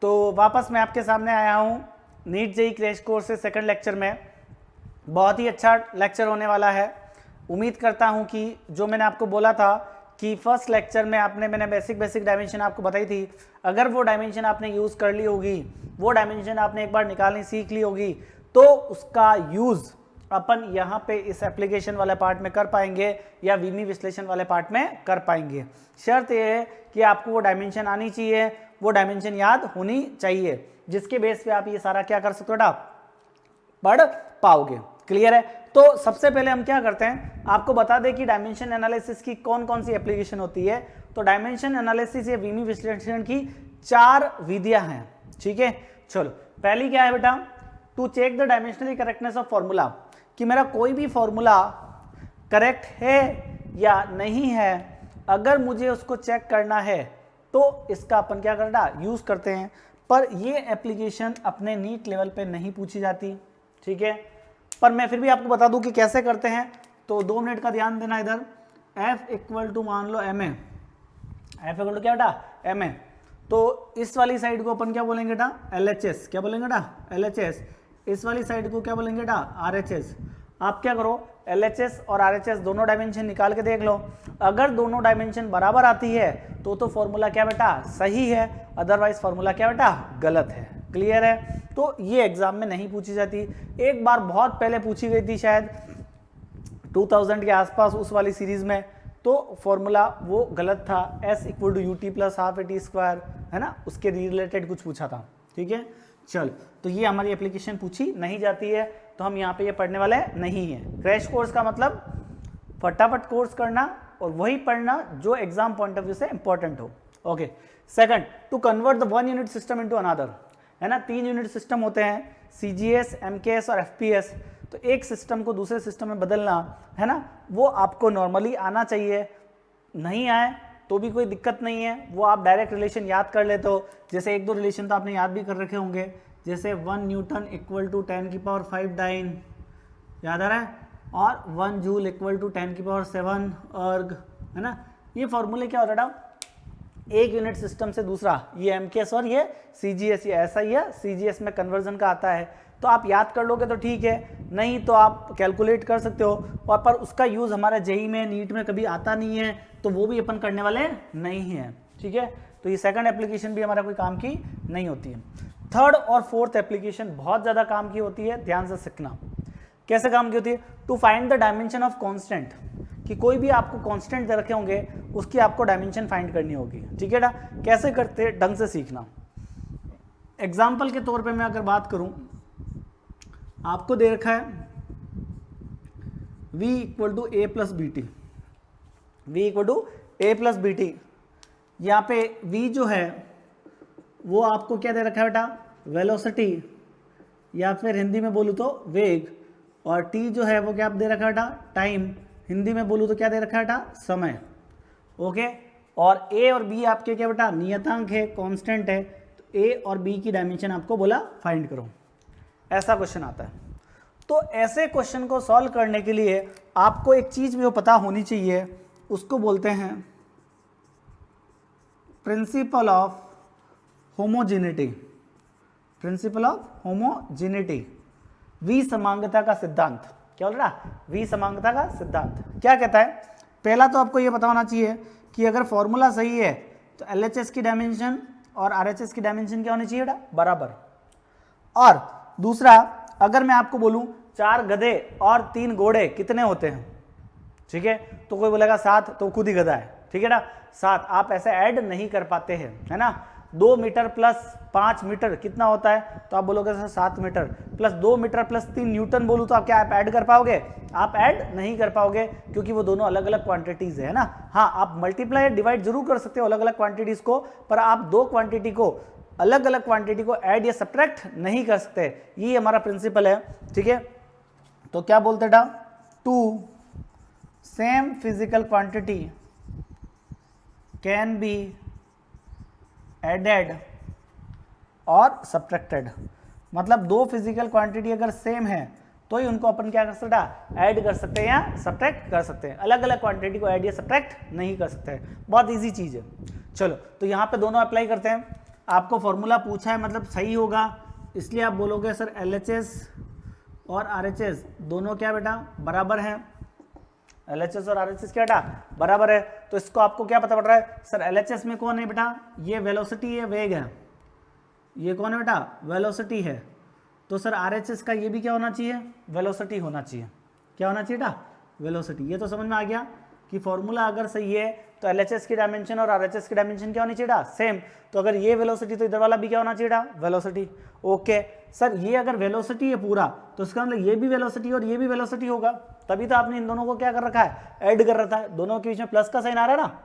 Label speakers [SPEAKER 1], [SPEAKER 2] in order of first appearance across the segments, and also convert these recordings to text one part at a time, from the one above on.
[SPEAKER 1] तो वापस मैं आपके सामने आया हूँ नीट जेईई क्रैश कोर्स से सेकंड लेक्चर में। बहुत ही अच्छा लेक्चर होने वाला है। उम्मीद करता हूँ कि जो मैंने आपको बोला था कि फर्स्ट लेक्चर में मैंने बेसिक डायमेंशन आपको बताई थी, अगर वो डायमेंशन आपने यूज़ कर ली होगी, वो डायमेंशन आपने एक बार निकालनी सीख ली होगी, तो उसका यूज़ अपन यहाँ पे इस एप्लीकेशन वाले पार्ट में कर पाएंगे या वीमी विश्लेषण वाले पार्ट में कर पाएंगे। शर्त यह है कि आपको वो डायमेंशन आनी चाहिए, वो डायमेंशन याद होनी चाहिए, जिसके बेस पे आप ये सारा क्या कर सकते हो, पढ़ पाओगे। क्लियर है? तो सबसे पहले हम क्या करते हैं, आपको बता दें कि डायमेंशन एनालिसिस की कौन कौन सी एप्लीकेशन होती है। तो डायमेंशन एनालिसिस या वीमी विश्लेषण की 4 विधियां हैं। ठीक है, चलो पहली क्या है बेटा, to check the dimensionally correctness of formula, कि मेरा कोई भी फॉर्मूला करेक्ट है या नहीं है, अगर मुझे उसको चेक करना है तो इसका अपन क्या करना, यूज करते हैं। पर ये एप्लीकेशन अपने नीट लेवल पे नहीं पूछी जाती। ठीक है, पर मैं फिर भी आपको बता दूं कि कैसे करते हैं। तो 2 मिनट का ध्यान देना इधर। F इक्वल टू मान लो M A, F equal to क्या बेटा, एम ए। तो इस वाली साइड को अपन क्या बोलेंगे बेटा, LHS। क्या बोलेंगे बेटा, LHS। इस वाली साइड को क्या बोलेंगे बेटा, RHS। आप क्या करो, LHS और RHS दोनों डायमेंशन निकाल के देख लो। अगर दोनों डायमेंशन बराबर आती है तो फॉर्मूला क्या बेटा, सही है, अदरवाइज फॉर्मूला क्या बेटा, गलत है। क्लियर है? तो ये एग्जाम में नहीं पूछी जाती। एक बार बहुत पहले पूछी गई थी, शायद 2000 के आसपास, उस वाली सीरीज में, तो फॉर्मूला वो गलत था, S equal to UT plus half AT square, है ना, उसके रिलेटेड कुछ पूछा था। ठीक है, चल, तो ये हमारी एप्लीकेशन पूछी नहीं जाती है, तो हम यहाँ पे ये पढ़ने वाले नहीं हैं। क्रैश कोर्स का मतलब फटाफट कोर्स करना और वही पढ़ना जो एग्जाम पॉइंट ऑफ व्यू से इंपॉर्टेंट हो। Okay, second, to convert the 1 unit system into another, है ना, 3 यूनिट सिस्टम होते हैं, CGS, MKS और FPS। तो एक सिस्टम को दूसरे सिस्टम में बदलना, है ना, वो आपको नॉर्मली आना चाहिए। नहीं आए तो भी कोई दिक्कत नहीं है, वो आप डायरेक्ट रिलेशन याद कर लेते हो। जैसे 1-2 रिलेशन तो आपने याद भी कर रखे होंगे, जैसे 1 न्यूटन इक्वल टू 10⁵ डाइन, याद आ रहा है, और 1 जूल इक्वल टू 10⁷ अर्ग, है ना। ये फॉर्मूले क्या होता है, एक यूनिट सिस्टम से दूसरा, ये MKS और ये CGS, ये ऐसा ही है, CGS में कन्वर्जन का आता है। तो आप याद कर लोगे तो ठीक है, नहीं तो आप कैलकुलेट कर सकते हो। और पर उसका यूज़ हमारा जेईई में, नीट में कभी आता नहीं है, तो वो भी अपन करने वाले नहीं हैं। ठीक है, तो ये सेकंड एप्लीकेशन भी हमारा कोई काम की नहीं होती है। थर्ड और फोर्थ एप्लीकेशन बहुत ज़्यादा काम की होती है, ध्यान से सीखना। कैसे काम की होती है, to find the dimension of constant, कि कोई भी आपको कांस्टेंट दे रखे होंगे, उसकी आपको डायमेंशन फाइंड करनी होगी। ठीक है ना, कैसे करते, ढंग से सीखना। एग्जाम्पल के तौर पे मैं अगर बात करूं, आपको दे रखा है V equal to A plus BT, V equal to A plus BT। यहाँ पे V जो है वो आपको क्या दे रखा है बेटा, वेलोसिटी, या फिर हिंदी में बोलूँ तो वेग, और T जो है वो क्या दे रखा है बेटा, टाइम, हिंदी में बोलूँ तो क्या दे रखा है बेटा, समय। ओके, और A और B आपके क्या बेटा, नियतांक है, कांस्टेंट है। तो A और B की डायमेंशन आपको बोला फाइंड करो, ऐसा क्वेश्चन आता है। तो ऐसे क्वेश्चन को सॉल्व करने के लिए आपको एक चीज़ जो पता होनी चाहिए, उसको बोलते हैं principle of homogeneity, principle of homogeneity, विसमांगता का सिद्धांत। क्या बोल रहा, विसमांगता का सिद्धांत क्या कहता है। पहला तो आपको ये पता होना चाहिए कि अगर फॉर्मूला सही है तो LHS की डायमेंशन और RHS की डायमेंशन क्या होनी चाहिए बेटा, बराबर। और दूसरा, अगर मैं आपको बोलूं 4 गधे और 3 घोड़े कितने होते हैं, ठीक है, तो कोई बोलेगा 7, तो खुद ही गधा है। ठीक है ना, 7 आप ऐसे ऐड नहीं कर पाते हैं, है ना। 2 मीटर प्लस 5 मीटर कितना होता है, तो आप बोलोगे sir 7 metre, plus 2 metre plus 3 newton बोलूँ तो आप क्या, आप ऐड कर पाओगे, आप ऐड नहीं कर पाओगे, क्योंकि वो दोनों अलग अलग क्वांटिटीज है ना। हाँ, आप मल्टीप्लाई डिवाइड जरूर कर सकते हो अलग अलग क्वांटिटीज को, पर आप दो क्वांटिटी को, अलग अलग क्वांटिटी को ऐड या सब्ट्रैक्ट नहीं कर सकते। ये हमारा प्रिंसिपल है। ठीक है, तो क्या बोलते बेटा, 2 same physical quantity can be added और सब्ट्रैक्टेड। मतलब 2 फिजिकल क्वांटिटी अगर सेम है तो ही उनको अपन क्या कर सकते हैं, ऐड कर सकते हैं या सब्ट्रैक्ट कर सकते हैं। अलग अलग क्वांटिटी को ऐड या सब्ट्रैक्ट नहीं कर सकते। बहुत इजी चीज़ है। चलो, तो यहाँ पे दोनों अप्लाई करते हैं। आपको फॉर्मूला पूछा है मतलब सही होगा, इसलिए आप बोलोगे सर LHS और RHS दोनों क्या बेटा बराबर हैं। LHS और RHS क्या बेटा बराबर है। तो इसको आपको क्या पता पड़ रहा है सर LHS में कौन है बेटा, ये वेलोसिटी है, वेग है, ये कौन है बेटा वेलोसिटी है। तो सर RHS का ये भी क्या होना चाहिए वेलोसिटी होना चाहिए। क्या होना चाहिए बेटा वेलोसिटी। ये तो समझ में आ गया कि फॉर्मूला अगर सही है तो LHS की डायमेंशन और RHS की डायमेंशन क्या होनी चाहिए बेटा सेम। तो अगर ये वेलोसिटी तो इधर वाला भी क्या होना चाहिए बेटा वेलोसिटी। ओके सर ये अगर वेलोसिटी है पूरा तो इसका मतलब ये भी वेलोसिटी और ये भी वेलोसिटी होगा, तभी तो आपने इन दोनों को क्या कर रखा है ऐड कर रखा है, दोनों के बीच में प्लस का साइन आ रहा है ना।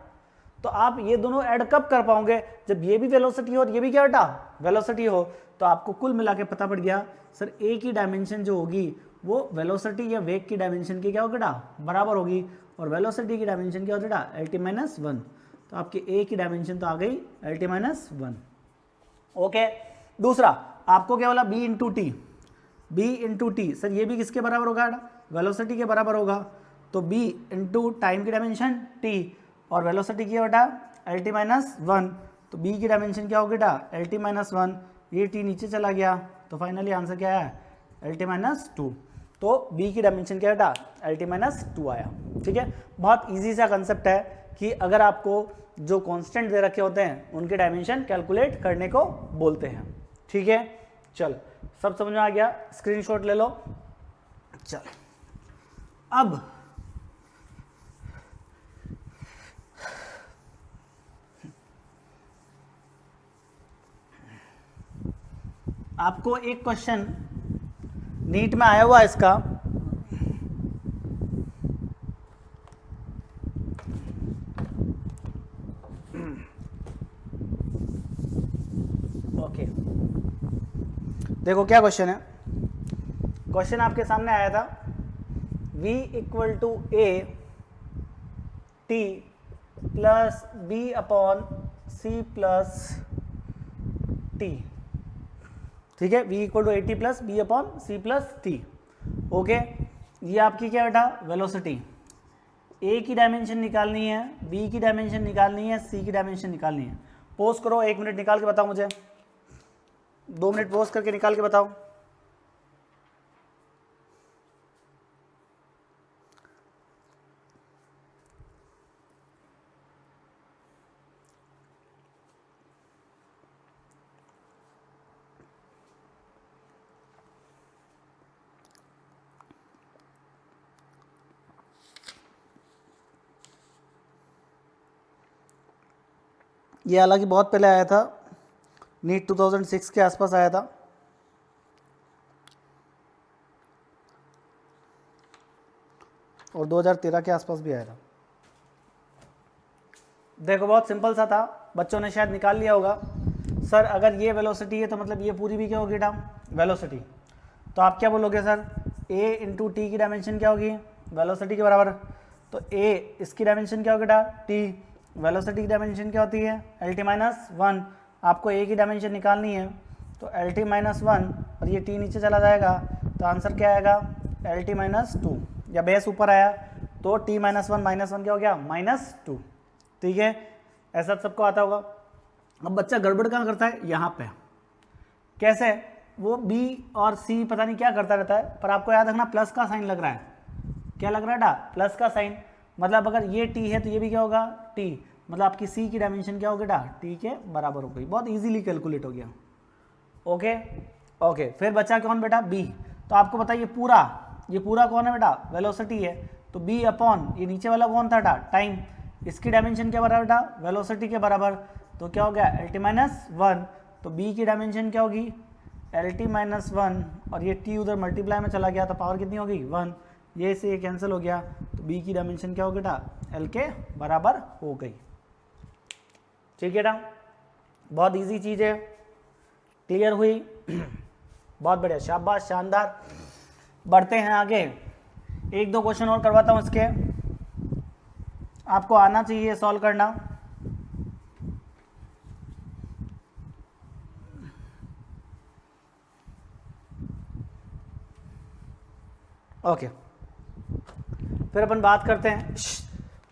[SPEAKER 1] तो आप ये दोनों ऐड कब कर पाओगे जब ये भी वेलोसिटी हो और ये भी क्या बेटा वेलोसिटी हो। तो आपको कुल मिला के पता पड़ गया सर ए की डायमेंशन जो होगी वो वेलोसिटी या वेग की डायमेंशन की क्या होगी बेटा बराबर होगी, और वेलोसिटी की डायमेंशन क्या होगी बेटा LT-1। तो आपकी ए की डायमेंशन तो आ गई LT-1। ओके दूसरा आपको क्या बोला B इंटू टी। सर ये भी किसके बराबर होगा वेलोसिटी के बराबर होगा। तो B इंटू टाइम की डायमेंशन t और वेलोसिटी की बेटा LT-1। तो B की डायमेंशन क्या होगी बेटा LT-1, ये t नीचे चला गया तो फाइनली आंसर क्या है LT-2। तो B की डायमेंशन क्या है बेटा LT-2 आया। ठीक है बहुत इजी सा कंसेप्ट है कि अगर आपको जो कांस्टेंट दे रखे होते हैं उनके डायमेंशन कैलकुलेट करने को बोलते हैं। ठीक है चल सब समझ में आ गया, स्क्रीनशॉट ले लो। चल अब आपको एक क्वेश्चन नीट में आया हुआ इसका, ओके देखो क्या क्वेश्चन है। क्वेश्चन आपके सामने आया था v equal to a t plus b upon c plus t। ठीक है v equal to AT plus B upon C plus T. Okay ये आपकी क्या बेटा वेलोसिटी, ए की डायमेंशन निकालनी है, बी की डायमेंशन निकालनी है, सी की डायमेंशन निकालनी है। पोज करो 1 मिनट निकाल के बताओ मुझे, 2 मिनट पोज करके निकाल के बताओ। ये हालांकि बहुत पहले आया था, नीट 2006 के आसपास आया था। और 2013 के आसपास भी आया था। देखो बहुत सिंपल सा था, बच्चों ने शायद निकाल लिया होगा। सर अगर ये वेलोसिटी है तो मतलब ये पूरी भी क्या होगी बेटा वेलोसिटी। तो आप क्या बोलोगे सर a इंटू टी की डायमेंशन क्या होगी वेलोसिटी के बराबर। तो a इसकी डायमेंशन क्या होगी बेटा t, वेलोसिटी की डायमेंशन क्या होती है LT-1। आपको a की डायमेंशन निकालनी है तो LT-1 और ये t नीचे चला जाएगा तो आंसर क्या आएगा LT-2। या बेस ऊपर आया तो T-1 -1 क्या हो गया -2। ठीक है ऐसा सबको आता होगा। अब बच्चा गड़बड़ कहाँ करता है यहाँ पे, कैसे वो B और C पता नहीं क्या करता रहता है, पर आपको याद रखना प्लस का साइन लग रहा है। क्या लग रहा है बेटा प्लस का साइन, मतलब अगर ये t है तो ये भी क्या होगा t, मतलब आपकी c की डायमेंशन क्या होगी बेटा t के बराबर हो गई। बहुत इजीली कैलकुलेट हो गया। ओके ओके फिर बचा कौन बेटा b। तो आपको बताइए ये पूरा कौन है बेटा वेलोसिटी है, तो b अपॉन ये नीचे वाला कौन था बेटा टाइम, इसकी डायमेंशन क्या बराबर बेटा वेलोसिटी के बराबर। तो क्या हो गया LT-1, तो b की डायमेंशन क्या होगी LT-1 और ये t उधर मल्टीप्लाई में चला गया तो पावर कितनी होगी 1, ये से ये कैंसिल हो गया तो b की डायमेंशन क्या होगी बेटा l के बराबर हो गई। ठीक है बेटा बहुत इजी चीज़ है, क्लियर हुई बहुत बढ़िया शाबाश शानदार। बढ़ते हैं आगे, 1-2 क्वेश्चन और करवाता हूँ इसके, आपको आना चाहिए सॉल्व करना। ओके फिर अपन बात करते हैं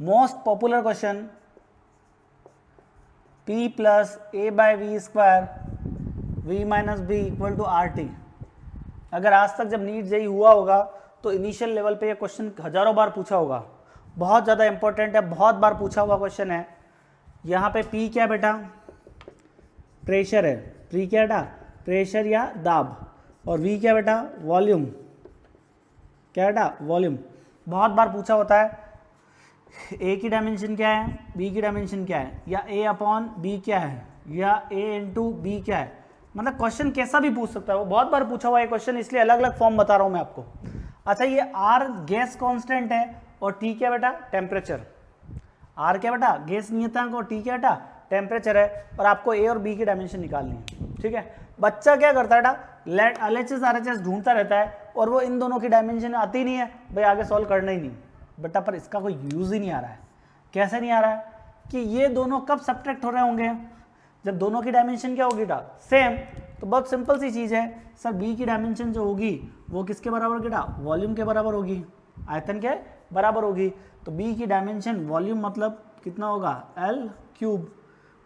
[SPEAKER 1] most popular question P plus A by V square V minus B equal to R T. अगर आज तक जब नीट जेई हुआ होगा तो इनिशियल लेवल पे ये क्वेश्चन हजारों बार पूछा होगा, बहुत ज़्यादा इंपॉर्टेंट है, बहुत बार पूछा हुआ क्वेश्चन है। यहाँ पे P क्या बेटा, प्रेशर है, P क्या बेटा, प्रेशर या दाब, और V क्या बेटा, वॉल्यूम, क्या बेटा, वॉल्यूम। बहुत बार पूछा होता है A की डायमेंशन क्या है, B की डायमेंशन क्या है, या A अपॉन B क्या है, या A इंटू B क्या है। मतलब क्वेश्चन कैसा भी पूछ सकता है, वो बहुत बार पूछा हुआ है क्वेश्चन, इसलिए अलग अलग फॉर्म बता रहा हूँ मैं आपको। अच्छा, ये R गैस कांस्टेंट है और T क्या बेटा, टेम्परेचर। R क्या बेटा, गैस नियतांक, और T क्या बेटा, टेम्परेचर है, और आपको A और B की डायमेंशन निकालनी है। ठीक है, बच्चा क्या करता है बेटा, LHS RHS ढूंढता रहता है और वो इन दोनों की डायमेंशन आती नहीं है, भाई आगे सॉल्व करना ही नहीं बेटा, पर इसका कोई यूज ही नहीं आ रहा है। कैसे नहीं आ रहा है कि ये दोनों कब सब्ट्रैक्ट हो रहे होंगे, जब दोनों की डायमेंशन क्या होगी बेटा, सेम। तो बहुत सिंपल सी चीज़ है सर, बी की डायमेंशन जो होगी वो किसके बराबर होगी बेटा, वॉल्यूम के बराबर होगी, आयतन के बराबर होगी। तो बी की डायमेंशन वॉल्यूम मतलब कितना होगा, एल क्यूब।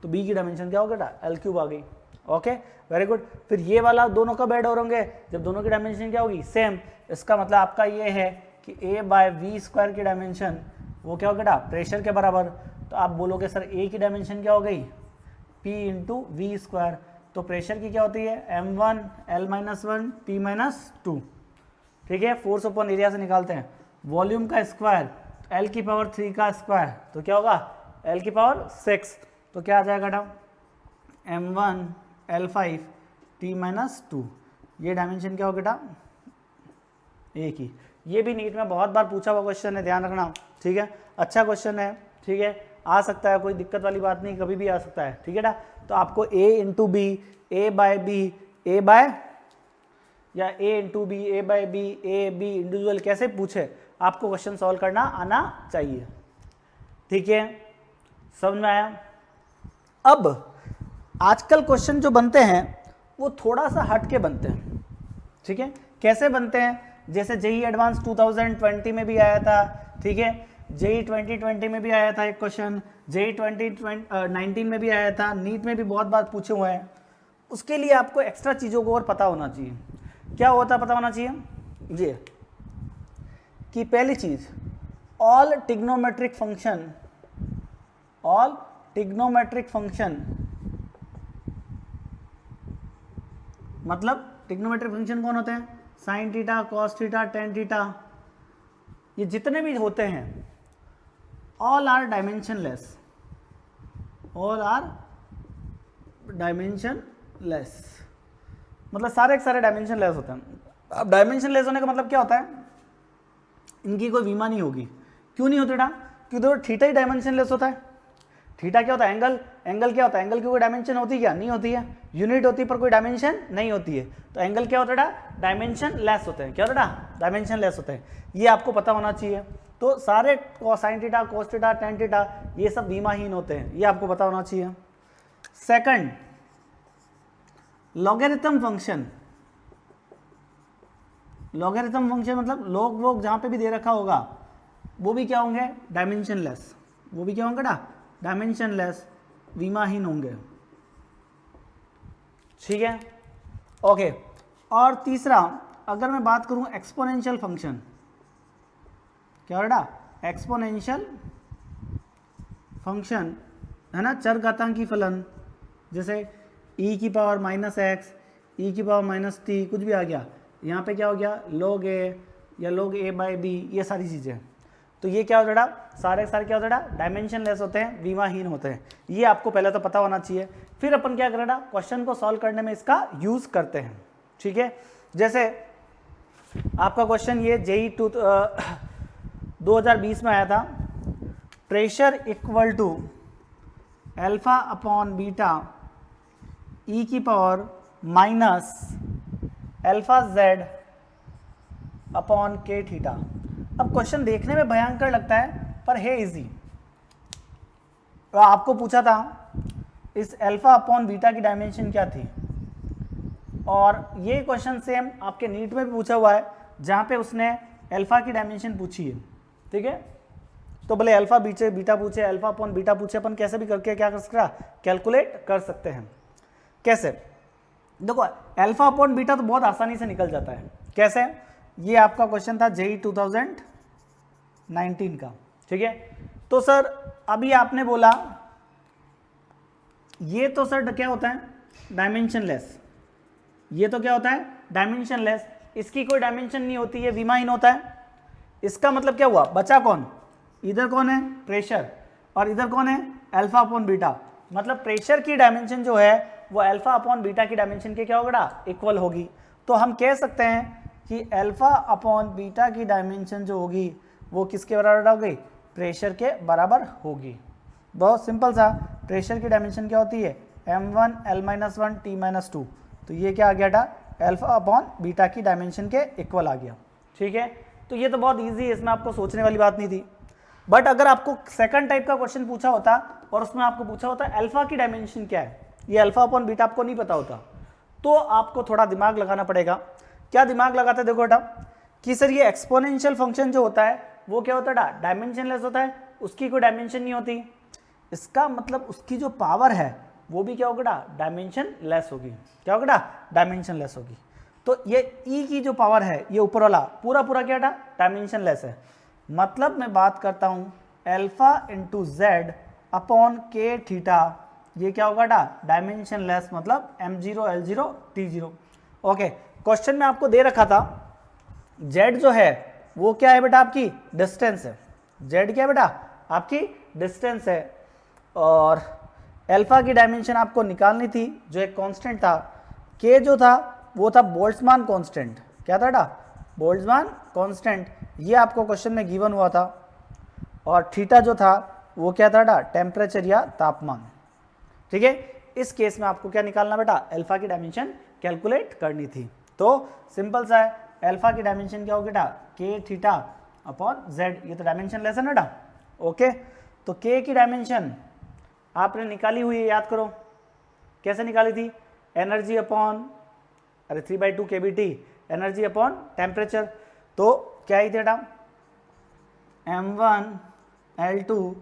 [SPEAKER 1] तो बी की डायमेंशन क्या होगा बेटा, एल क्यूब आ गई। Okay, very good. फिर ये वाला दोनों कब ऐड हो होंगे, जब दोनों की डायमेंशन क्या होगी, सेम। इसका मतलब आपका ये है कि ए बाय वी स्क्वायर की डायमेंशन वो क्या होगा बेटा, प्रेशर के बराबर। तो आप बोलोगे सर ए की डायमेंशन क्या हो गई, P इंटू वी स्क्वायर। तो प्रेशर की क्या होती है, M1 L-1 P-2। ठीक है, फोर्स अपॉन एरिया से निकालते हैं। वॉल्यूम का स्क्वायर L की पावर 3 का स्क्वायर, तो क्या होगा, L की पावर 6। तो क्या आ जाएगा बेटा, M1 L5 T-2। ये डायमेंशन क्या होगा बेटा, ए की। ये भी नीट में बहुत बार पूछा हुआ क्वेश्चन है, ध्यान रखना। ठीक है, अच्छा क्वेश्चन है। ठीक है, आ सकता है, कोई दिक्कत वाली बात नहीं, कभी भी आ सकता है। ठीक है ना, तो आपको A into B, A by B, A by, या A into B, A by B, A B individual कैसे पूछे, आपको क्वेश्चन सॉल्व करना आना चाहिए। ठीक है, समझ में आया। अब आजकल क्वेश्चन जो बनते हैं वो थोड़ा सा हट के बनते हैं। ठीक है, कैसे बनते हैं, जैसे जेई एडवांस 2020 में भी आया था। ठीक है, जेई 2020 में भी आया था एक क्वेश्चन, जेई 2019 में भी आया था, नीट में भी बहुत बार पूछे हुए हैं। उसके लिए आपको एक्स्ट्रा चीज़ों को और पता होना चाहिए। क्या होता है, पता होना चाहिए जी, कि पहली चीज़, all trigonometric function, all trigonometric function मतलब ट्रिग्नोमेट्रिक फंक्शन कौन होते हैं, sine theta, cos theta, tan theta, ये जितने भी होते हैं, all are dimensionless, all are dimensionless, मतलब सारे के सारे डायमेंशनलेस होते हैं। अब डायमेंशनलेस होने का मतलब क्या होता है, इनकी कोई विमा नहीं होगी। क्यों नहीं होती बेटा, क्योंकि तो थीटा ही डायमेंशनलेस होता है। थीटा क्या होता है, एंगल, एंगल क्या होता है, एंगल की कोई डायमेंशन होती है क्या, नहीं होती है, यूनिट होती है पर कोई डायमेंशन नहीं होती है। तो एंगल क्या होता है, डायमेंशन लेस होते हैं। क्या होता है, डायमेंशन लेस होते हैं, ये आपको पता होना चाहिए। तो सारे sine theta, cos theta, tan theta, ये सब बीमाहीन होते हैं, ये आपको पता होना चाहिए। Second, logarithm function, logarithm function मतलब लॉग वोग जहां पे भी दे रखा होगा वो भी क्या होंगे, डायमेंशन लेस, वो भी क्या होंगे ना, डायमेंशन लेस, विमाहीन होंगे। ठीक है, ओके। और तीसरा, अगर मैं बात करूं एक्सपोनेंशियल फंक्शन, क्या बेटा, एक्सपोनेंशियल फंक्शन है ना, चरघातांकी फलन, जैसे e की पावर -x, e की पावर -t, कुछ भी आ गया, यहाँ पे क्या हो गया, log a या log a बाई बी, ये सारी चीज़ें। तो ये क्या हो बेटा, सारे सारे क्या होता है, डायमेंशन लेस होते हैं, विमाहीन होते हैं। ये आपको पहले तो पता होना चाहिए। फिर अपन क्या करें, क्वेश्चन को सॉल्व करने में इसका यूज करते हैं। ठीक है, जैसे आपका क्वेश्चन ये जेई 2020 में आया था, pressure equal to alpha upon beta E की power minus alpha Z upon K theta. अब क्वेश्चन देखने में भयंकर लगता है पर है इजी। तो आपको पूछा था इस अल्फा अपॉन बीटा की डायमेंशन क्या थी, और ये क्वेश्चन सेम आपके नीट में भी पूछा हुआ है, जहाँ पे उसने अल्फा की डायमेंशन पूछी है। ठीक है, तो भले अल्फा बीटा पूछे, अल्फा अपॉन बीटा पूछे, अपन कैसे भी करके क्या कर सकते, कैलकुलेट कर सकते हैं। कैसे, देखो अल्फा अपॉन बीटा तो बहुत आसानी से निकल जाता है। कैसे, ये आपका क्वेश्चन था जेईई 2019 का, ठीक है। तो सर अभी आपने बोला ये तो सर क्या होता है, डायमेंशनलेस। ये तो क्या होता है, डायमेंशनलेस, इसकी कोई डायमेंशन नहीं होती है, विमाहीन होता है। इसका मतलब क्या हुआ, बचा कौन, इधर कौन है प्रेशर और इधर कौन है अल्फा अपॉन बीटा। मतलब प्रेशर की डायमेंशन जो है वो अल्फा अपॉन बीटा की डायमेंशन के क्या होगा, इक्वल होगी। तो हम कह सकते हैं कि अल्फा अपॉन बीटा की डायमेंशन जो होगी वो किसके बराबर होगी, प्रेशर के बराबर होगी। बहुत सिंपल सा, प्रेशर की डायमेंशन क्या होती है, m1 L-1 T-2। तो ये क्या आ गया था, अल्फा अपॉन बीटा की डायमेंशन के इक्वल आ गया, ठीक है। तो ये तो बहुत इजी है, इसमें आपको सोचने वाली बात नहीं थी। बट अगर आपको सेकंड टाइप का क्वेश्चन पूछा होता और उसमें आपको पूछा होता अल्फा की डायमेंशन क्या है, ये अल्फा अपॉन बीटा आपको नहीं पता होता, तो आपको थोड़ा दिमाग लगाना पड़ेगा। क्या दिमाग लगाते, देखो बेटा कि सर ये एक्सपोनेंशियल फंक्शन जो होता है वो क्या होता है, डायमेंशनलेस होता है, उसकी कोई डायमेंशन नहीं होती। इसका मतलब उसकी जो पावर है वो भी क्या होगा, डायमेंशन लेस होगी। क्या होगा, डायमेंशन लेस होगी। तो ये ई की जो पावर है, ये ऊपर वाला पूरा क्या था, डायमेंशन लेस है। मतलब मैं बात करता हूँ alpha into Z upon K theta, ये क्या होगा, डायमेंशन लेस, मतलब m0 L0 T0। Okay, question में आपको दे रखा था जेड जो है वो क्या है बेटा, आपकी डिस्टेंस है। जेड क्या है बेटा, आपकी डिस्टेंस है। और अल्फा की डायमेंशन आपको निकालनी थी, जो एक कांस्टेंट था। के जो था वो था बोल्ट्जमान कांस्टेंट। क्या था बेटा, बोल्ट्जमान कांस्टेंट। ये आपको क्वेश्चन में गिवन हुआ था। और थीटा जो था वो क्या था बेटा, टेम्परेचर या तापमान, ठीक है। इस केस में आपको क्या निकालना बेटा, अल्फा की डायमेंशन कैलकुलेट करनी थी। तो सिंपल सा है, अल्फा की डायमेंशन क्या होगी बेटा, के थीटा अपॉन जेड। ये तो डायमेंशन लेस है ना बेटा, ओके। तो के की डायमेंशन आपने निकाली हुई है, याद करो कैसे निकाली थी, energy upon 3/2 kBT, energy upon temperature. तो क्या ही थे बेटा, m1 L2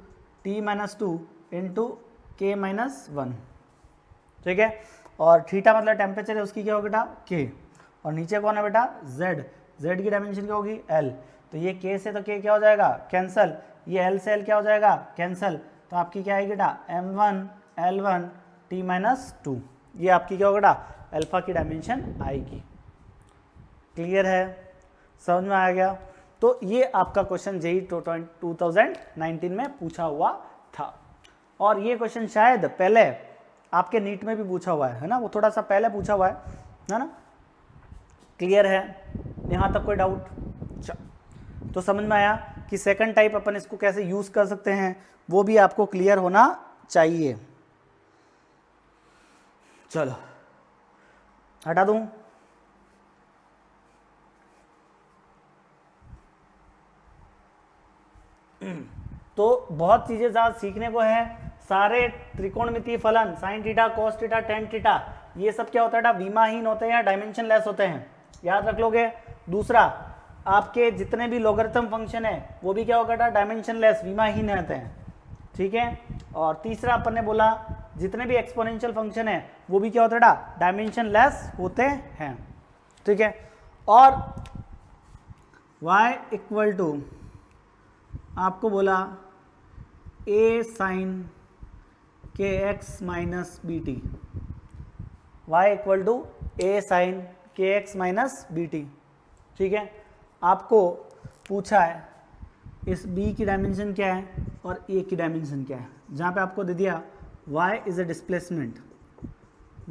[SPEAKER 1] T-2 into K-1, ठीक है। और थीटा मतलब टेम्परेचर है, उसकी क्या होगी बेटा, K। और नीचे कौन है बेटा, Z। Z की डायमेंशन क्या होगी, L। तो ये K से तो K क्या हो जाएगा, कैंसल। ये L से L क्या हो जाएगा, कैंसल। तो आपकी क्या आएगी बेटा, m1 L1 T-2। ये आपकी क्या होगा बेटा, अल्फा की डायमेंशन आएगी। क्लियर है, समझ में आ गया। तो ये आपका क्वेश्चन जेईई 2019 में पूछा हुआ था। और ये क्वेश्चन शायद पहले आपके नीट में भी पूछा हुआ है ना, वो थोड़ा सा पहले पूछा हुआ है ना। क्लियर है, यहाँ तक कोई डाउट? तो समझ में आया कि सेकंड टाइप अपन इसको कैसे यूज कर सकते हैं, वो भी आपको क्लियर होना चाहिए। चलो हटा दूं। तो बहुत चीजें ज़्यादा सीखने को है। सारे त्रिकोणमितीय फलन sign theta, cos theta, tan theta, ये सब क्या होता है, विमाहीन होते हैं या डायमेंशन लेस होते हैं, याद रख लोगे। दूसरा, आपके जितने भी लॉगरिथम फंक्शन है वो भी क्या होगा, डायमेंशन लेस, विमाहीन होते हैं, ठीक है। और तीसरा अपन ने बोला जितने भी एक्सपोनेंशियल फंक्शन है वो भी क्या होता है, डायमेंशन लेस होते हैं, ठीक है। और y इक्वल टू आपको बोला a साइन के X minus B T, Y equal to a sine के एक्स माइनस बी टी, ठीक है। आपको पूछा है इस b की डायमेंशन क्या है और a की डायमेंशन क्या है, जहाँ पे आपको दे दिया y is a displacement,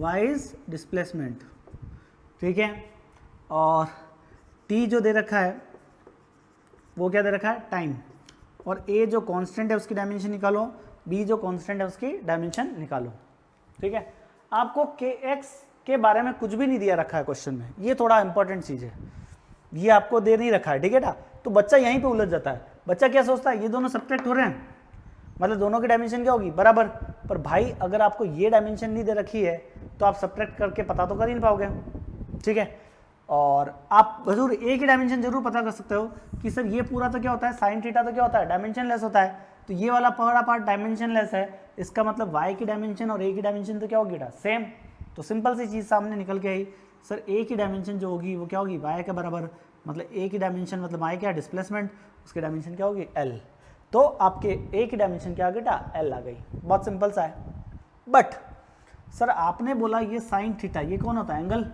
[SPEAKER 1] y is displacement, ठीक है। और t जो दे रखा है वो क्या दे रखा है, टाइम। और a जो कांस्टेंट है उसकी डायमेंशन निकालो, b जो कांस्टेंट है उसकी डायमेंशन निकालो, ठीक है। आपको kx के बारे में कुछ भी नहीं दिया रखा है क्वेश्चन में, ये थोड़ा इंपॉर्टेंट चीज़ है, ये आपको दे नहीं रखा है, ठीक है ना। तो बच्चा यहीं पे उलझ जाता है। बच्चा क्या सोचता है, ये दोनों सब्ट्रैक्ट हो रहे हैं, मतलब दोनों की डायमेंशन क्या होगी, बराबर। पर भाई अगर आपको ये डायमेंशन नहीं दे रखी है तो आप सब्ट्रैक्ट करके पता तो कर ही नहीं पाओगे, ठीक है। और आप जरूर एक ही डायमेंशन जरूर पता कर सकते हो कि सर ये पूरा तो क्या होता है, साइन थीटा तो क्या होता है, डायमेंशन लेस होता है, तो ये वाला पूरा पार्ट डायमेंशन लेस है, इसका मतलब y की डायमेंशन और a की डायमेंशन तो क्या होगी बेटा, सेम। तो सिंपल सी चीज़ सामने निकल के आई, सर a की डायमेंशन जो होगी वो क्या होगी, y के बराबर, मतलब a की डायमेंशन मतलब y क्या, डिस्प्लेसमेंट, उसकी डायमेंशन क्या होगी, l। तो आपके a की डायमेंशन क्या आ गई बेटा, l आ गई। बहुत सिंपल सा है। बट सर आपने बोला ये साइन थीटा, ये कौन होता है, एंगल,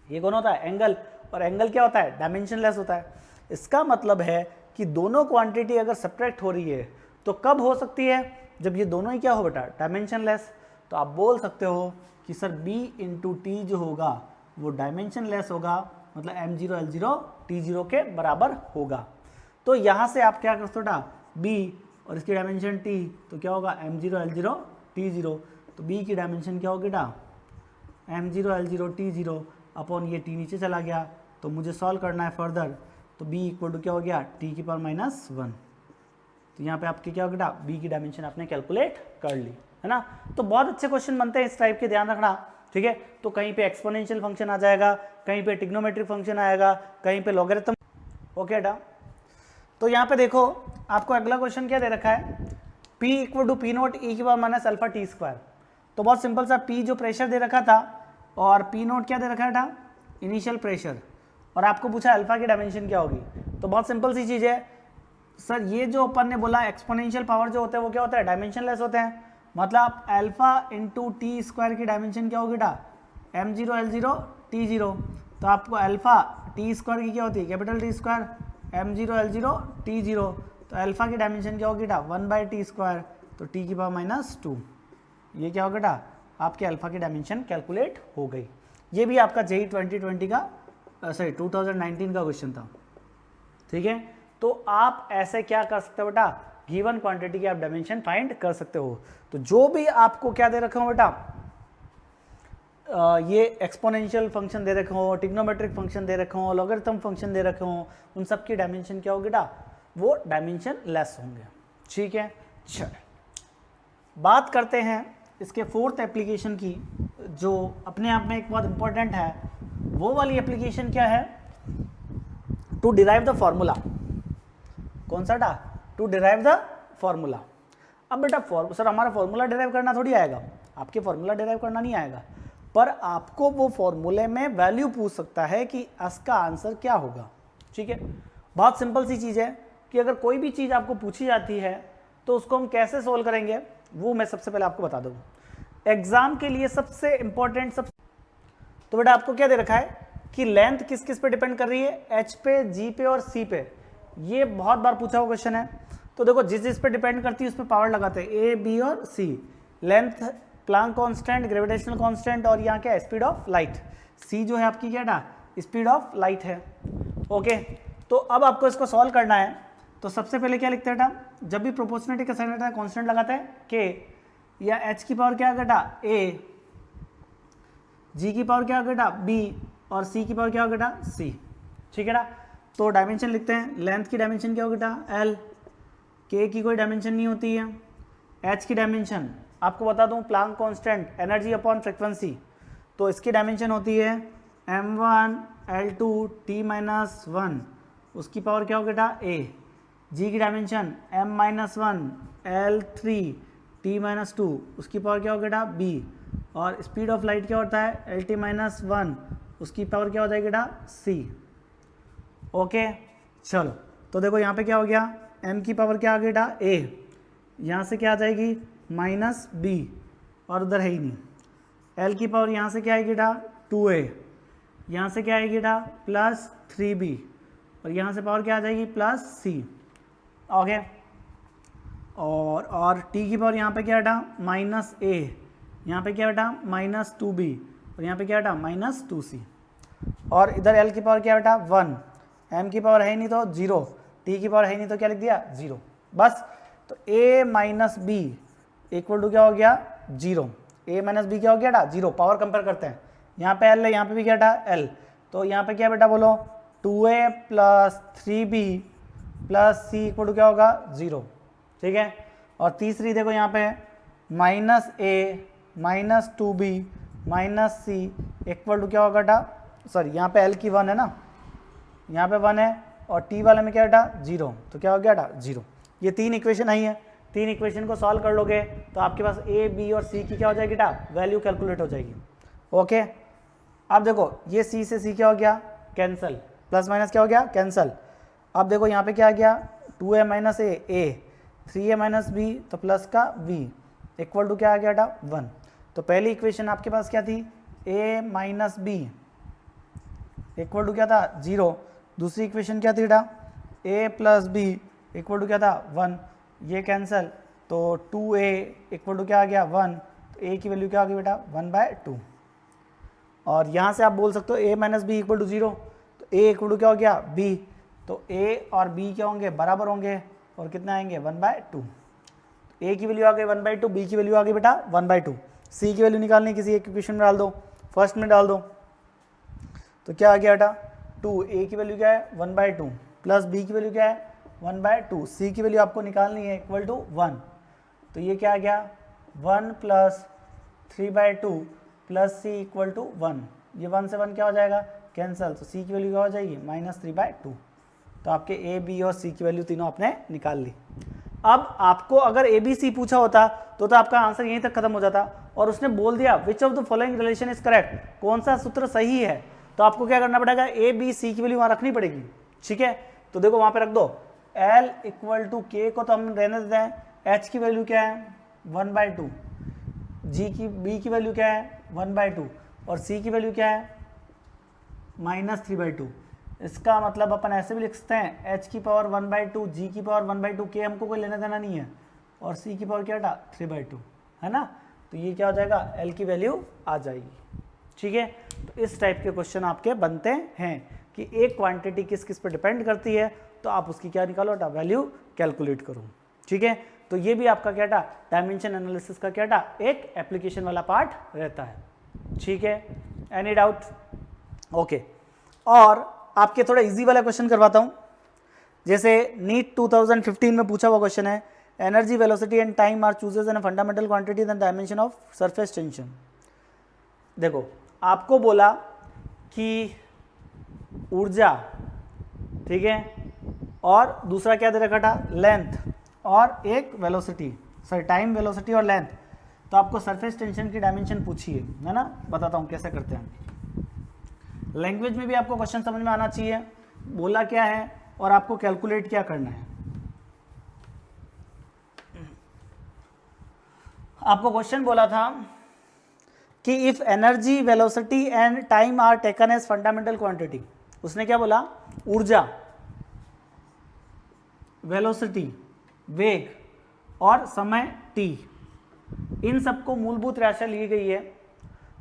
[SPEAKER 1] ये कौन होता है, एंगल, और एंगल क्या होता है, डायमेंशन लेस होता है। इसका मतलब है कि दोनों क्वांटिटी अगर सब्ट्रैक्ट हो रही है तो कब हो सकती है, जब ये दोनों ही क्या हो बेटा, डायमेंशन लेस। तो आप बोल सकते हो कि सर b इंटू टी जो होगा वो डायमेंशन लेस होगा, मतलब m0 l0 t0 के बराबर होगा। तो यहाँ से आप क्या कर सकते हो बेटा, b और इसकी डायमेंशन t, तो क्या होगा m0 l0 t0, तो b की डायमेंशन क्या होगी बेटा, m0 l0 t0 अपॉन ये t नीचे चला गया, तो मुझे सॉल्व करना है फर्दर, तो b इक्वल टू क्या हो गया, t की पावर -1। तो यहाँ पे आपकी क्या हो गया, b की डायमेंशन आपने कैलकुलेट कर ली, है ना। तो बहुत अच्छे क्वेश्चन बनते हैं इस टाइप के, ध्यान रखना, ठीक है। तो कहीं पे एक्सपोनेंशियल फंक्शन आ जाएगा, कहीं पे ट्रिग्नोमेट्रिक फंक्शन आएगा, कहीं पे लॉगरिथम, ओके बेटा। तो यहाँ पे देखो आपको अगला क्वेश्चन क्या दे रखा है, p equal to P naught e की power minus alpha T square. तो बहुत सिंपल सा, p जो प्रेशर दे रखा था और p नोट क्या दे रखा था, इनिशियल प्रेशर, और आपको पूछा अल्फा की डायमेंशन क्या होगी। तो बहुत सिंपल सी चीज़ है सर, ये जो अपन ने बोला एक्सपोनेंशियल पावर जो होता है वो क्या होता है, डायमेंशन लेस होते हैं, मतलब अल्फा इंटू टी स्क्वायर की डायमेंशन क्या होगी बेटा, m0 l0 t0। तो आपको अल्फा टी स्क्वायर की क्या होती है, capital T square, m0 l0 t0, तो अल्फा की डायमेंशन क्या होगी बेटा, 1/t स्क्वायर, तो t की पावर -2। ये क्या होगा बेटा, आपके अल्फा की डायमेंशन कैलकुलेट हो गई। ये भी आपका JEE 2020 का सॉरी 2019 का क्वेश्चन था, ठीक है। तो आप ऐसे क्या कर सकते हो बेटा, गिवन क्वांटिटी की आप डायमेंशन फाइंड कर सकते हो। तो जो भी आपको क्या दे रखा हो बेटा, ये एक्सपोनेंशियल फंक्शन दे रखे हो, ट्रिग्नोमेट्रिक फंक्शन दे रखे हो, लॉगरिथम फंक्शन दे रखे हो, उन सब की डायमेंशन क्या होगी बेटा, वो डायमेंशन लेस होंगे, ठीक है। चलो बात करते हैं इसके फोर्थ एप्लीकेशन की, जो अपने आप में एक बहुत इंपॉर्टेंट है। वो वाली एप्लीकेशन क्या है, टू डिराइव द फॉर्मूला। कौन सा बेटा, टू डिराइव द फॉर्मूला। अब बेटा सर हमारा फॉर्मूला डिराइव करना थोड़ी आएगा, आपके फॉर्मूला डिराइव करना नहीं आएगा, पर आपको वो फॉर्मूले में वैल्यू पूछ सकता है कि इसका आंसर क्या होगा, ठीक है। बहुत सिंपल सी चीज़ है कि अगर कोई भी चीज़ आपको पूछी जाती है तो उसको हम कैसे सोल्व करेंगे, वो मैं सबसे पहले आपको बता दूँ। एग्जाम के लिए सबसे इंपॉर्टेंट तो बेटा आपको क्या दे रखा है कि लेंथ किस किस पे डिपेंड कर रही है, h पे, g पे और c पे। ये बहुत बार पूछा हुआ क्वेश्चन है। तो देखो जिस जिस पे डिपेंड करती है उस पर पावर लगाते हैं, a, b और c। Length Planck constant, gravitational constant, और यहाँ क्या है, स्पीड ऑफ लाइट। c जो है आपकी क्या ना, स्पीड ऑफ लाइट है, ओके। तो अब आपको इसको सॉल्व करना है। तो सबसे पहले क्या लिखते हैं बेटा, जब भी प्रोपोर्शनलिटी का साइन रहता है कांस्टेंट लगाते हैं k, या h की पावर क्या बेटा a, g की पावर क्या बेटा b, और c की पावर क्या बेटा c, ठीक है ना। तो डायमेंशन लिखते हैं, लेंथ की डायमेंशन क्या होगी बेटा l, k की कोई डायमेंशन नहीं होती है, h की डायमेंशन आपको बता दूं Planck constant, energy upon frequency, तो इसकी डायमेंशन होती है m1 l2 t-1, उसकी पावर क्या होगी बेटा a। g की डायमेंशन m-1 l3 t-2, उसकी पावर क्या होगी बेटा b। और स्पीड ऑफ लाइट क्या होता है lt-1, उसकी पावर क्या हो जाएगी बेटा c, ओके। चलो तो देखो यहाँ पे क्या हो गया, m की पावर क्या आ गई बेटा a, यहाँ से क्या आ जाएगी -b, और उधर है ही नहीं। l की पावर यहाँ से क्या आएगी बेटा 2a, यहाँ से क्या आएगी बेटा +3b, और यहाँ से पावर क्या आ जाएगी +c, ओके। और t की पावर यहाँ पे क्या बेटा -a, यहाँ पे क्या बेटा -2b, और यहाँ पे क्या बेटा -2c, और इधर l की पावर क्या बेटा 1, m की पावर है नहीं तो 0, t की पावर है नहीं तो क्या लिख दिया 0, बस। तो a minus B equal to क्या हो गया 0, a माइनस बी क्या हो गया बेटा 0। पावर कंपेयर करते हैं, यहाँ पे l है, यहाँ पे भी क्या बेटा l, तो यहाँ पे क्या बेटा बोलो 2a + 3b + c equal to क्या होगा 0, ठीक है। और तीसरी देखो यहाँ पे -a -2b -c equal to क्या होगा बेटा सॉरी यहाँ पे L की 1 है ना, यहाँ पे 1 है और T वाले में क्या बेटा 0, तो क्या हो गया बेटा 0। ये 3 इक्वेशन आई है, 3 इक्वेशन को सॉल्व कर लोगे तो आपके पास A, B और C की क्या हो जाएगी बेटा वैल्यू कैलकुलेट हो जाएगी। ओके, अब देखो ये C से C क्या हो गया कैंसल, प्लस माइनस क्या हो गया कैंसल। अब देखो यहाँ पे क्या आ गया 2A minus A, 3A minus B तो प्लस का B इक्वल टू क्या आ गया बेटा 1। तो पहली इक्वेशन आपके पास क्या थी A minus B equal to क्या था 0, दूसरी इक्वेशन क्या थी बेटा A plus B equal to क्या था 1, ये कैंसल तो 2A इक्वल टू क्या आ गया 1, तो A की वैल्यू क्या आ गई बेटा 1/2। और यहाँ से आप बोल सकते हो A minus B equal to 0, तो A इक्वल टू क्या हो गया B, तो A और B क्या होंगे बराबर होंगे और कितना आएंगे 1/2। A की वैल्यू आ गई 1/2, B की वैल्यू आ गई बेटा 1/2। C की वैल्यू निकालनी किसी एक इक्वेशन में डाल दो, फर्स्ट में डाल दो, तो क्या आ गया बेटा 2, A की वैल्यू क्या है 1/2 प्लस B की वैल्यू क्या है 1/2, C की वैल्यू आपको निकालनी है इक्वल टू 1, तो ये क्या आ गया 1 plus 3/2 plus C equal to 1, ये 1 से 1 क्या हो जाएगा कैंसल, तो C की वैल्यू क्या हो जाएगी -3/2। तो आपके A, B और C की वैल्यू तीनों आपने निकाल ली। अब आपको अगर ABC पूछा होता तो आपका आंसर यहीं तक खत्म हो जाता, और उसने बोल दिया which of the following relation is correct, कौन सा सूत्र सही है, तो आपको क्या करना पड़ेगा A, B, C की वैल्यू वहां रखनी पड़ेगी। ठीक है, तो देखो वहां पे रख दो L इक्वल टू K को तो हम रहने देते हैं, H की वैल्यू क्या है 1/2, B की वैल्यू क्या है 1/2 और C की वैल्यू क्या है -3/2। इसका मतलब अपन ऐसे भी लिख सकते हैं H की पावर 1/2, G की पावर 1/2, K हमको कोई लेना देना नहीं है, और C की पावर क्या था 3/2, है ना। तो ये क्या हो जाएगा L की वैल्यू आ जाएगी। ठीक है, तो इस टाइप के क्वेश्चन आपके बनते हैं कि एक क्वांटिटी किस किस पर डिपेंड करती है, तो आप उसकी क्या निकालो बेटा वैल्यू कैलकुलेट करो। ठीक है, तो ये भी आपका क्या था डायमेंशन एनालिसिस का क्या था एक एप्लीकेशन वाला पार्ट रहता है। ठीक है, एनी डाउट? ओके, और आपके थोड़ा इजी वाला क्वेश्चन करवाता हूं। जैसे नीट 2015 में पूछा हुआ क्वेश्चन है, energy velocity and time are chooses in fundamental quantity then dimension of surface tension. देखो आपको बोला कि ऊर्जा, ठीक है, और दूसरा क्या दे रखा था लेंथ, और एक वेलोसिटी, सॉरी टाइम, वेलोसिटी और लेंथ। तो आपको सरफेस टेंशन की डायमेंशन पूछिए, है ना, बताता हूँ कैसे करते हैं। लैंग्वेज में भी आपको क्वेश्चन समझ में आना चाहिए, बोला क्या है और आपको कैलकुलेट क्या करना है। आपको क्वेश्चन बोला था कि if energy, velocity and time are taken as fundamental quantity, उसने क्या बोला ऊर्जा, वेलोसिटी वेग और समय t, इन सबको मूलभूत राशियां ली गई है,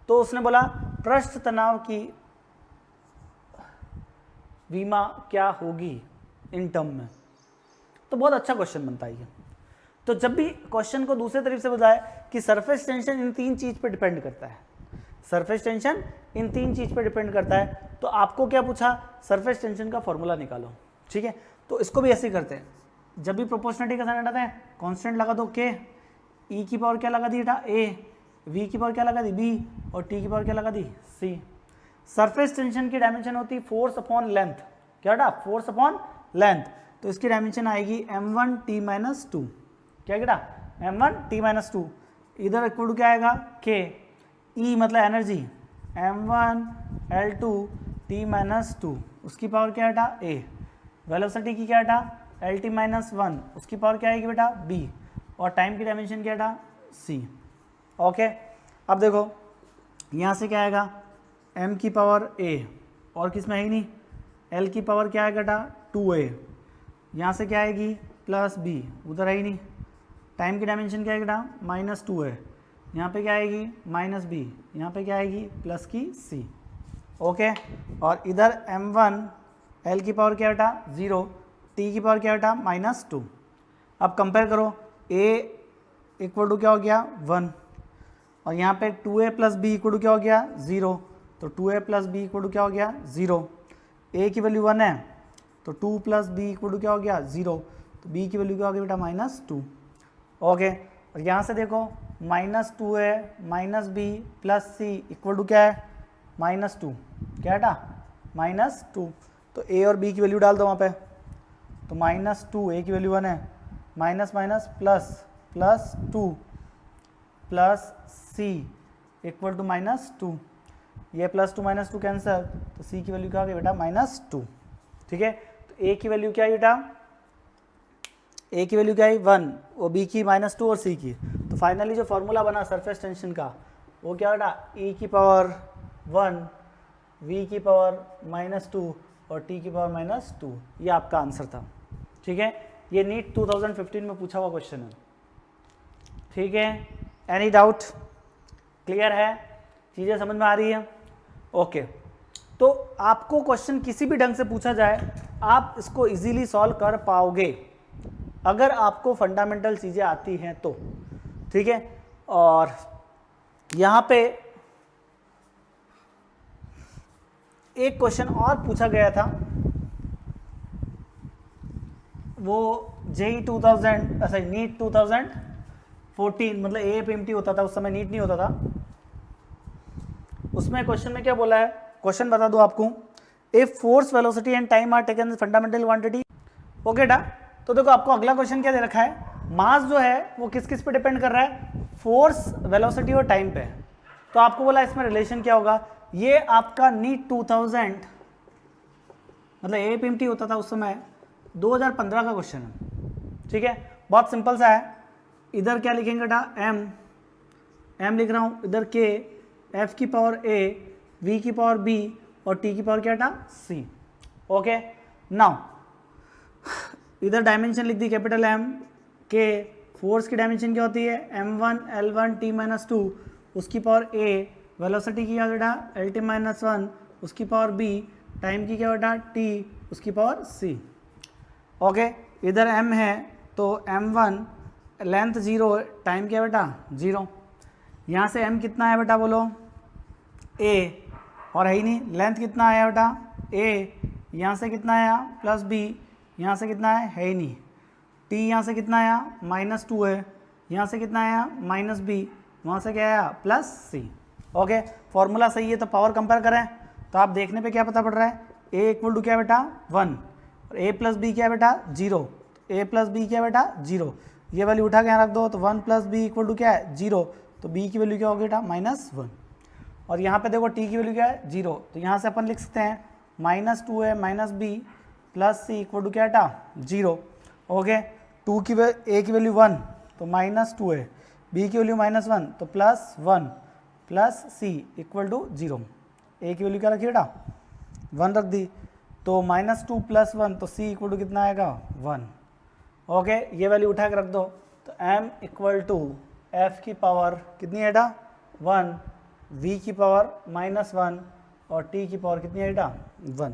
[SPEAKER 1] तो उसने बोला पृष्ठ तनाव की विमा क्या होगी इन टर्म में। तो बहुत अच्छा क्वेश्चन बनता है ये। तो जब भी क्वेश्चन को दूसरे तरीके से बताए कि सरफेस टेंशन इन 3 चीज पे डिपेंड करता है, सरफेस टेंशन इन 3 चीज पे डिपेंड करता है, तो आपको क्या पूछा सरफेस टेंशन का फॉर्मूला निकालो। ठीक है, तो इसको भी ऐसे ही करते हैं, जब भी प्रोपोर्शनलिटी का साइन हटाते हैं कांस्टेंट लगा दो k, e की पावर क्या लगा दी बेटा a, v की पावर क्या लगा दी b और t की पावर क्या लगा दी c। सरफेस टेंशन की डायमेंशन होती है फोर्स अपॉन लेंथ, क्या बेटा फोर्स अपॉन लेंथ, तो इसकी डायमेंशन आएगी m1t-2, क्या बेटा m1t-2, इधर इक्वल टू क्या आएगा k, e मतलब एनर्जी m1L2t-2, उसकी पावर क्या बेटा a, वेलोसिटी की क्या बेटा LT-1, उसकी पावर क्या आएगी बेटा b, और टाइम की डायमेंशन क्या बेटा c। ओके, अब देखो यहाँ से क्या आएगा m की पावर a, और किस में है ही नहीं, l की पावर क्या आएगा बेटा 2a, यहाँ से क्या आएगी प्लस b, उधर है ही नहीं, टाइम की डायमेंशन क्या आएगा बेटा -2 है, यहाँ पे क्या आएगी -b, यहाँ पे क्या आएगी प्लस की c। ओके, और इधर m1 l की पावर क्या बेटा 0, t की पावर क्या बेटा -2। अब कंपेयर करो a इक्वल टू क्या हो गया 1, और यहाँ पे 2a plus b equal to क्या हो गया 0, तो 2a plus b equal to क्या हो गया 0, a की वैल्यू 1 है तो 2 प्लस b इक्वल टू क्या हो गया 0, तो b की वैल्यू क्या हो गया बेटा -2। ओके, और यहाँ से देखो -2a minus b plus c equal to क्या है -2, क्या बेटा -2, तो ए और बी की वैल्यू डाल दो वहाँ पे, तो -2 ए की वैल्यू 1 है, minus minus plus +2 plus C equal to -2, ये +2 -2 कैंसिल, तो सी की वैल्यू क्या आ गई बेटा -2। ठीक है, तो ए की वैल्यू क्या है बेटा, ए की वैल्यू क्या है 1, और बी की -2 और सी की, तो फाइनली जो फॉर्मूला बना सरफेस टेंशन का वो क्या बेटा e की पावर 1 v की पावर -2 और t की पावर -2, ये आपका आंसर था। ठीक है, ये नीट 2015 में पूछा हुआ क्वेश्चन है। ठीक है, एनी डाउट, क्लियर है, चीज़ें समझ में आ रही है? ओके, तो आपको क्वेश्चन किसी भी ढंग से पूछा जाए आप इसको इजीली सॉल्व कर पाओगे अगर आपको फंडामेंटल चीज़ें आती हैं तो। ठीक है, और यहाँ पे एक क्वेश्चन और पूछा गया था, वो जेई 2000 सॉरी नीट 2014, मतलब AFMT होता था उस समय, नीट नहीं होता था। उसमें क्वेश्चन में क्या बोला है, क्वेश्चन बता दो आपको, if force velocity and time are taken as fundamental quantity. Okay डा, तो देखो आपको अगला क्वेश्चन क्या दे रखा है, मास जो है वो किस किस पे डिपेंड कर रहा है, फोर्स वेलोसिटी और टाइम पे। तो आपको बोला इसमें रिलेशन क्या होगा, ये आपका नीट 2000 मतलब AFMT होता था उस समय 2015 का क्वेश्चन है। ठीक है, बहुत सिंपल सा है, इधर क्या लिखेंगे बेटा m लिख रहा हूँ, इधर k, f की पावर a, v की पावर b और t की पावर क्या बेटा c। ओके, नाउ इधर डायमेंशन लिख दी कैपिटल M, k, फोर्स की डायमेंशन क्या होती है m1 L1 t-2, उसकी पावर a, वेलोसिटी की क्या बेटा LT-1, उसकी पावर b, टाइम की क्या बेटा t, उसकी पावर c। ओके, इधर m है तो m1 लेंथ 0, टाइम क्या बेटा 0, यहाँ से m कितना है बेटा बोलो a, और है ही नहीं, लेंथ कितना आया बेटा a, यहाँ से कितना आया +b, यहाँ से कितना है ही नहीं, t यहाँ से कितना आया -2 है, यहाँ से कितना आया -b, वहाँ से क्या आया +c। ओके, फॉर्मूला सही है तो पावर कंपेयर करें तो आप देखने पे क्या पता पड़ रहा है, a इक्वल टू क्या बेटा 1 और a + b क्या बेटा 0, a + b क्या बेटा 0, ये वैल्यू उठा के यहाँ रख दो तो 1 + b इक्वल टू क्या है 0, तो b की वैल्यू क्या होगी बेटा -1, और यहाँ पे देखो t की वैल्यू क्या है 0, तो यहाँ से अपन लिख सकते हैं -2 है -b + c इक्वल टू क्या बेटा 0। ओके, a की वैल्यू 1 तो -2 है, b की वैल्यू -1 तो +1 + c इक्वल टू 0, a की वैल्यू क्या रखी बेटा 1 रख दी, तो -2 + 1 तो c इक्वल टू कितना आएगा 1। ओके, ये वैल्यू उठा के रख दो, तो m इक्वल टू f की पावर कितनी है बेटा 1, v की पावर -1 और t की पावर कितनी है बेटा 1।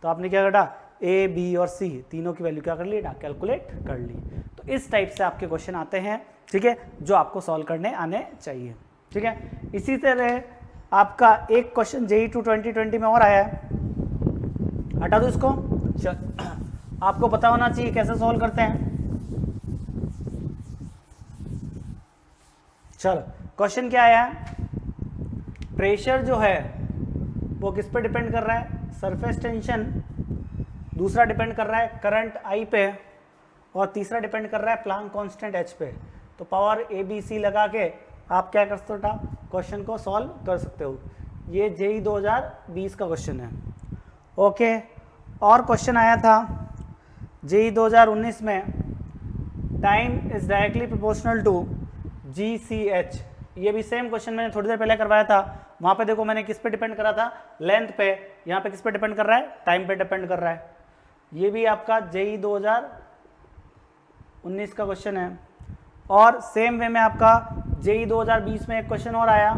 [SPEAKER 1] तो आपने क्या बेटा a, b और c तीनों की वैल्यू क्या कर ली बेटा कैलकुलेट कर ली। तो इस टाइप से आपके क्वेश्चन आते हैं, ठीक है, जो आपको सॉल्व करने आने चाहिए। ठीक है, इसी तरह आपका एक क्वेश्चन JEE 2020 में और आया है, हटा दो इसको, आपको पता होना चाहिए कैसे सॉल्व करते हैं। चलो, क्वेश्चन क्या आया है, प्रेशर जो है वो किस पे डिपेंड कर रहा है, सरफेस टेंशन, दूसरा डिपेंड कर रहा है करंट I पे, और तीसरा डिपेंड कर रहा है प्लांक कांस्टेंट H पे। तो पावर ABC लगा के आप क्या कर सकते हो, क्वेश्चन को सॉल्व कर सकते हो। ये JEE 2020 का क्वेश्चन है। ओके, और क्वेश्चन आया था JEE 2019 में, time is directly proportional to GCH। ये भी सेम क्वेश्चन मैंने थोड़ी देर पहले करवाया था, वहाँ पे देखो मैंने किस पे डिपेंड करा था, लेंथ पे, यहाँ पे किस पे डिपेंड कर रहा है, टाइम पे डिपेंड कर रहा है। ये भी आपका JEE 2019 का क्वेश्चन है। और सेम वे में आपका JEE 2020 में एक क्वेश्चन और आया,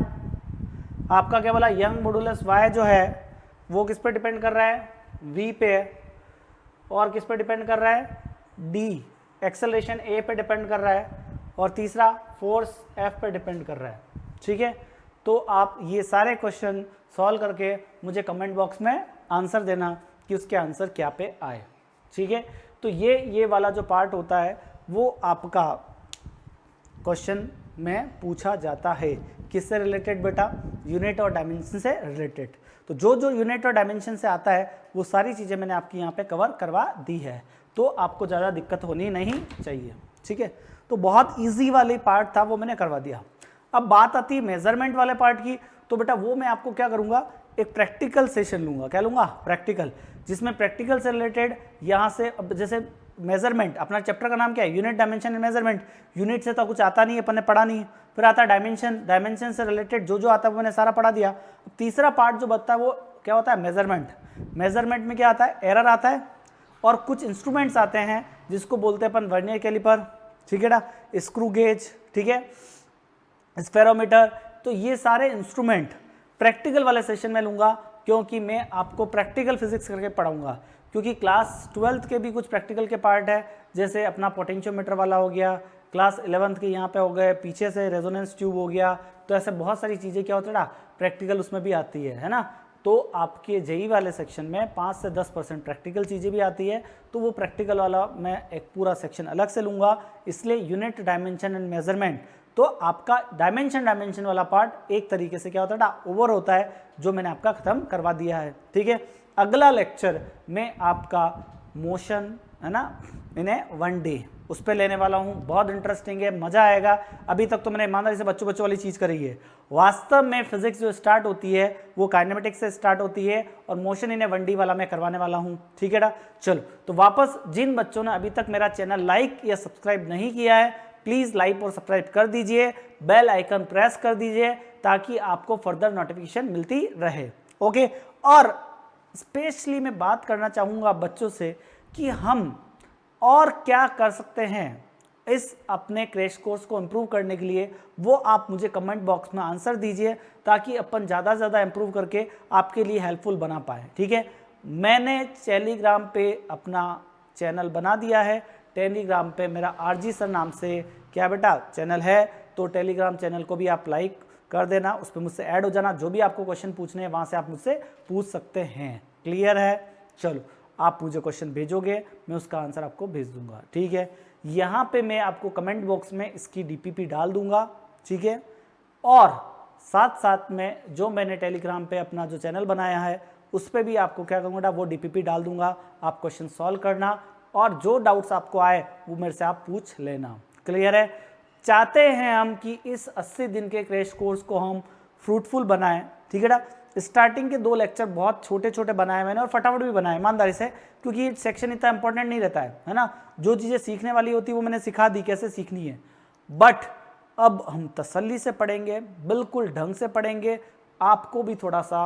[SPEAKER 1] आपका क्या बोला, यंग मॉडुलस Y जो है वो किस पे डिपेंड कर रहा है, V पे, और किस पे डिपेंड कर रहा है, D, एक्सेलरेशन A पे डिपेंड कर रहा है, और तीसरा फोर्स F पे डिपेंड कर रहा है। ठीक है, तो आप ये सारे क्वेश्चन सॉल्व करके मुझे कमेंट बॉक्स में आंसर देना कि उसके आंसर क्या पे आए। ठीक है, तो ये वाला जो पार्ट होता है वो आपका क्वेश्चन में पूछा जाता है, किससे रिलेटेड बेटा, यूनिट और डायमेंशन से रिलेटेड। तो जो जो यूनिट और डायमेंशन से आता है वो सारी चीज़ें मैंने आपकी यहाँ पे कवर करवा दी है, तो आपको ज़्यादा दिक्कत होनी नहीं चाहिए। ठीक है, तो बहुत ईजी वाली पार्ट था वो मैंने करवा दिया। अब बात आती है मेजरमेंट वाले पार्ट की, तो बेटा वो मैं आपको क्या करूँगा, एक प्रैक्टिकल सेशन लूँगा। क्या लूँगा? प्रैक्टिकल, जिसमें प्रैक्टिकल से रिलेटेड यहाँ से, अब जैसे मेजरमेंट, अपना चैप्टर का नाम क्या है? Unit, dimension and measurement. Unit से तो कुछ आता नहीं है, अपन ने पढ़ा नहीं है। फिर आता है डायमेंशन, डायमेंशन से रिलेटेड जो जो आता है वो मैंने सारा पढ़ा दिया। अब तीसरा पार्ट जो बचता है वो क्या होता है? मेजरमेंट। मेजरमेंट में क्या आता है? एरर आता है और कुछ इंस्ट्रूमेंट्स आते हैं जिसको बोलते हैं अपन वर्नियर कैलिपर, ठीक है ना, स्क्रू गेज, ठीक है, स्फेरोमीटर। तो ये सारे इंस्ट्रूमेंट प्रैक्टिकल वाले सेशन में लूँगा, क्योंकि मैं आपको प्रैक्टिकल फिजिक्स करके पढ़ाऊँगा। क्योंकि क्लास 12th के भी कुछ प्रैक्टिकल के पार्ट है, जैसे अपना पोटेंशियोमीटर वाला हो गया, क्लास 11th के यहाँ पे हो गए, पीछे से रेजोनेंस ट्यूब हो गया। तो ऐसे बहुत सारी चीज़ें क्या होता है ना, प्रैक्टिकल उसमें भी आती है ना। तो आपके जेई वाले सेक्शन में 5 से 10% प्रैक्टिकल चीज़ें भी आती है, तो वो प्रैक्टिकल वाला मैं एक पूरा सेक्शन अलग से लूँगा। इसलिए यूनिट, डायमेंशन एंड मेजरमेंट, तो आपका डायमेंशन वाला पार्ट एक तरीके से क्या होता है ना, ओवर होता है, जो मैंने आपका ख़त्म करवा दिया है। ठीक है, अगला लेक्चर में आपका मोशन है ना, इन्हें 1 डे उस पर लेने वाला हूँ। बहुत इंटरेस्टिंग है, मज़ा आएगा। अभी तक तो मैंने ईमानदारी से बच्चों वाली चीज़ करी है। वास्तव में फिजिक्स जो स्टार्ट होती है वो काइनेमेटिक्स से स्टार्ट होती है, और मोशन इन्हें 1 डे वाला मैं करवाने वाला हूँ। ठीक है ना, चलो तो वापस जिन बच्चों ने अभी तक मेरा चैनल लाइक या सब्सक्राइब नहीं किया है, प्लीज़ लाइक और सब्सक्राइब कर दीजिए, बेल आइकन प्रेस कर दीजिए, ताकि आपको फर्दर नोटिफिकेशन मिलती रहे। ओके, और स्पेशली मैं बात करना चाहूँगा बच्चों से कि हम और क्या कर सकते हैं इस अपने क्रैश कोर्स को इम्प्रूव करने के लिए, वो आप मुझे कमेंट बॉक्स में आंसर दीजिए, ताकि अपन ज़्यादा से ज़्यादा इम्प्रूव करके आपके लिए हेल्पफुल बना पाए। ठीक है, मैंने टेलीग्राम पे अपना चैनल बना दिया है। टेलीग्राम पे मेरा आरजी सर नाम से क्या बेटा चैनल है, तो टेलीग्राम चैनल को भी आप लाइक कर देना, उस पर मुझसे ऐड हो जाना। जो भी आपको क्वेश्चन पूछने हैं वहाँ से आप मुझसे पूछ सकते हैं। क्लियर है? चलो, आप मुझे क्वेश्चन भेजोगे, मैं उसका आंसर आपको भेज दूंगा। ठीक है, यहाँ पे मैं आपको कमेंट बॉक्स में इसकी डीपीपी डाल दूंगा। ठीक है, और साथ साथ में जो मैंने टेलीग्राम पे अपना जो चैनल बनाया है उस पर भी आपको क्या करूँगा, वो डीपीपी डाल दूंगा। आप क्वेश्चन सॉल्व करना, और जो डाउट्स आपको आए वो मेरे से आप पूछ लेना। क्लियर है? चाहते हैं हम कि इस 80 दिन के क्रैश कोर्स को हम फ्रूटफुल बनाएं। ठीक है ना, स्टार्टिंग के 2 लेक्चर बहुत छोटे छोटे बनाए मैंने, और फटाफट भी बनाए ईमानदारी से, क्योंकि सेक्शन इतना इंपॉर्टेंट नहीं रहता है ना। जो चीज़ें सीखने वाली होती है वो मैंने सिखा दी कैसे सीखनी है, बट अब हम तसल्ली से पढ़ेंगे, बिल्कुल ढंग से पढ़ेंगे। आपको भी थोड़ा सा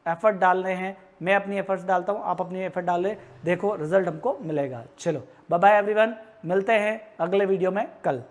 [SPEAKER 1] एफर्ट डालने हैं, मैं अपनी एफर्ट्स डालता हूँ, आप अपनी एफर्ट डालें, देखो रिजल्ट हमको मिलेगा। चलो बाय बाय एवरीवन, मिलते हैं अगले वीडियो में कल।